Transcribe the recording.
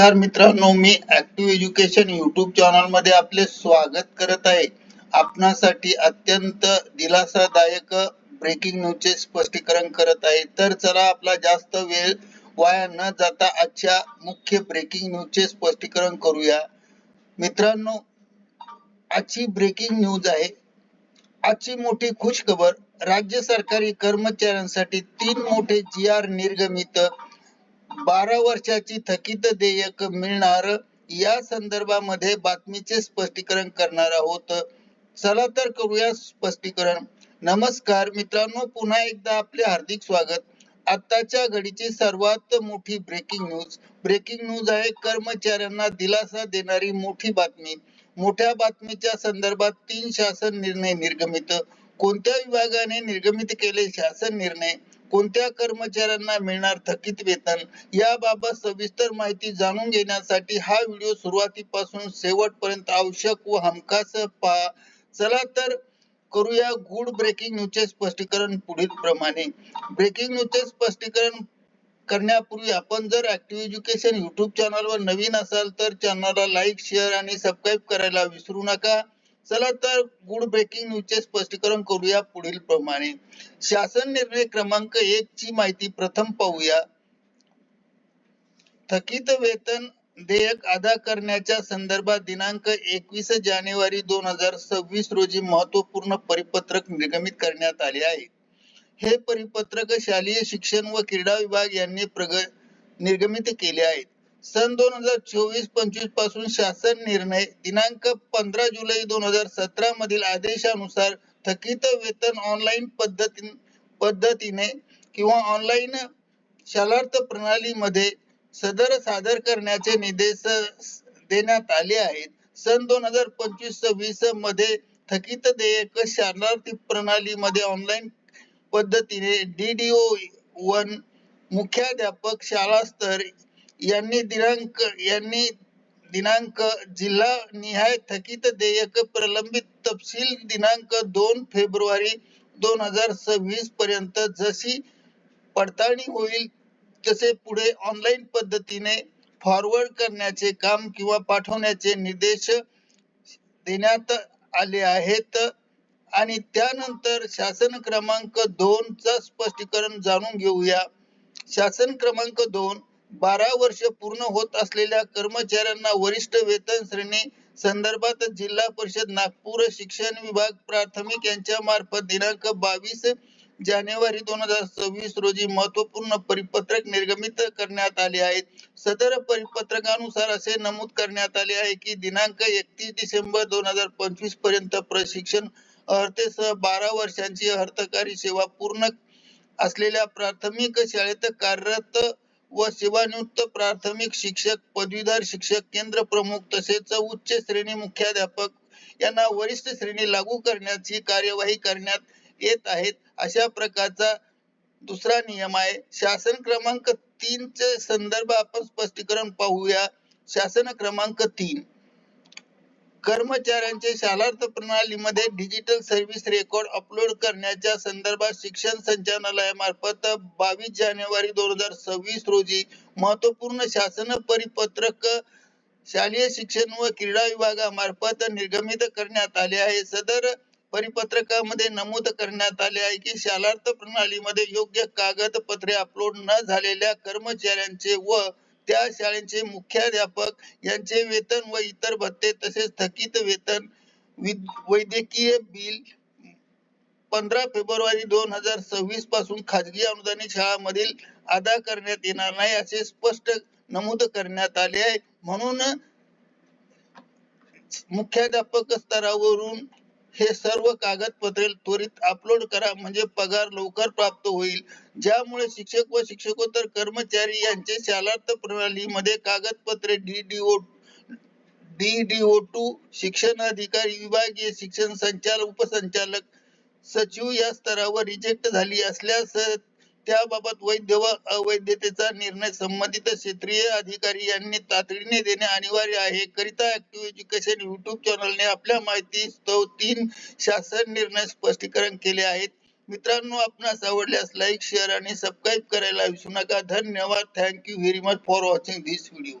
नमस्कार मित्रांनो, मी active education YouTube channel मध्ये आपले स्वागत करत आहे. आपणासाठी अत्यंत दिलासादायक ब्रेकिंग न्यूजचे स्पष्टीकरण करत आहे. तर चला आपला जास्त वेळ वाया न जाता आजच्या मुख्य ब्रेकिंग न्यूजचे स्पष्टीकरण करूया. मित्रांनो, आजची ब्रेकिंग न्यूज आहे. आजची मोठी खुशखबर, राज्य सरकारी कर्मचाऱ्यांसाठी 3 मोठे GR निर्गमित. 12 वर्षाची थकीत देयक मिळणार, या संदर्भामध्ये बातमीचे स्पष्टीकरण करणार आहोत. चला तर करूया स्पष्टीकरण. नमस्कार मित्रांनो, पुन्हा एकदा आपले हार्दिक स्वागत. आताच्या घडीची सर्वात मोठी ब्रेकिंग न्यूज आहे. कर्मचाऱ्यांना दिलासा देणारी मोठी बातमी. मोठ्या बातमीच्या संदर्भात 3 शासन निर्णय निर्गमित. कोणत्या विभागाने निर्गमित केले शासन निर्णय? कोणत्या कर्मचाऱ्यांना मिळणार थकीत वेतन? याबाबत सविस्तर माहिती जाणून घेण्यासाठी हा व्हिडिओ सुरुवातीपासून शेवटपर्यंत आवश्यक व हमखास पहा. चला तर करूया गुड ब्रेकिंग न्यूजचे स्पष्टीकरण पुढील प्रमाणे. ब्रेकिंग न्यूजचे स्पष्टीकरण करण्यापूर्वी आपण जर ऍक्टिव्ह एज्युकेशन युट्यूब चॅनलवर नवीन असाल तर चॅनलला लाईक, शेअर आणि सबस्क्राईब करायला विसरू नका. चला तर गुड ब्रेकिंग न्यूजचे स्पष्टीकरण करूया पुढील प्रमाणे. शासन निर्णय क्रमांक 1 ची माहिती प्रथम पाहूया. थकीत वेतन देयक अदा करण्याच्या संदर्भात दिनांक 21 जानेवारी 2026 रोजी महत्वपूर्ण परिपत्रक निर्गमित करण्यात आले आहे. हे परिपत्रक शालेय शिक्षण व क्रीडा विभाग यांनी निर्गमित केले आहे. सन 2024-25 पासून शासन निर्णय दिनांक 15 जुलै 2017 मधील आदेशानुसार थकीत वेतन ऑनलाईन पद्धतीने किंवा ऑनलाईन शालार्थ प्रणालीमध्ये सादर करण्याचे निर्देश देण्यात आले आहेत. सन 2025-26 मध्ये थकीत देयक शालार्थ प्रणालीमध्ये ऑनलाईन पद्धतीने DDO-1 मुख्याध्यापक शाळा स्तर यांनी दिनांक जिल्हा निहाय थकीत देयक प्रलंबित तपशील दिनांक 2 फेब्रुवारी 2026 पर्यंत जशी पडताळणी होईल तसे पुढे ऑनलाईन पद्धतीने फॉरवर्ड करण्याचे काम किंवा पाठवण्याचे निर्देश देण्यात आले आहेत. आणि त्यानंतर शासन क्रमांक 2 चा स्पष्टीकरण जाणून घेऊया. शासन क्रमांक 2, 12 वर्ष पूर्ण होत असलेल्या कर्मचाऱ्यांना वरिष्ठ वेतन श्रेणी संदर्भात जिल्हा परिषद नागपूर शिक्षण विभाग प्राथमिक यांच्या मार्फत दिनांक 22 जानेवारी 2026 रोजी महत्वपूर्ण परिपत्रक निर्गमित करण्यात आले आहेत. सदर परिपत्रकानुसार असे नमूद करण्यात आले आहे की दिनांक 31 डिसेंबर 2025 पर्यंत प्रशिक्षण अर्हतेसह 12 वर्षांची अर्थकारी सेवा पूर्ण असलेल्या प्राथमिक शाळेत कार्यरत व सेवानिवृत्त प्राथमिक शिक्षक, पदवीधर शिक्षक, केंद्र प्रमुख तसेच उच्च श्रेणी मुख्याध्यापक यांना वरिष्ठ श्रेणी लागू करण्याची कार्यवाही करण्यात येत आहेत. अशा प्रकारचा दुसरा नियम आहे. शासन क्रमांक 3 चे संदर्भ आपण स्पष्टीकरण पाहूया. शासन क्रमांक 3, कर्मचाऱ्यांचे शालार्थ प्रणालीमध्ये डिजिटल सर्व्हिस रेकॉर्ड अपलोड करण्याच्या संदर्भात शिक्षण संचालनालयामार्फत 22 जानेवारी 2026 रोजी महत्वपूर्ण शासन परिपत्रक शालेय शिक्षण व क्रीडा विभागामार्फत निर्गमित करण्यात आले आहे. सदर परिपत्रकामध्ये नमूद करण्यात आले आहे की शालार्थ प्रणालीमध्ये योग्य कागदपत्रे अपलोड न झालेल्या कर्मचाऱ्यांचे व त्या शाळेचे मुख्याध्यापक यांचे वेतन व इतर भत्ते तसेच थकीत वेतन, वैद्यकीय बिल 15 फेब्रुवारी 2026 पासून खाजगी अनुदानित शाळांमधील अदा करण्यात येणार नाही असे स्पष्ट नमूद करण्यात आले आहे. म्हणून मुख्याध्यापक स्तरावरून हे सर्व कागदपत्रे त्वरित अपलोड करा, म्हणजे पगार लवकर प्राप्त होईल. ज्यामुळे शिक्षक व शिक्षकोत्तर कर्मचारी यांचे शालार्थ प्रणालीमध्ये कागदपत्रे DDO-2 शिक्षण अधिकारी, विभागीय शिक्षण संचालक, उपसंचालक, सचिव या स्तरावर रिजेक्ट झाली असल्यास त्याबाबत वैध व अवैधतेचा निर्णय संबंधित क्षेत्रीय अधिकारी यांनी तातडीने देणे अनिवार्य आहे. करिता ऍक्टिव्ह एज्युकेशन युट्यूब चॅनलने आपल्या माहितीस्तव 3 शासन निर्णय स्पष्टीकरण केले आहेत. मित्रांनो, आपणास आवडल्यास लाईक, शेअर आणि सबस्क्राईब करायला विसरू नका. धन्यवाद. Thank you very much for watching this video.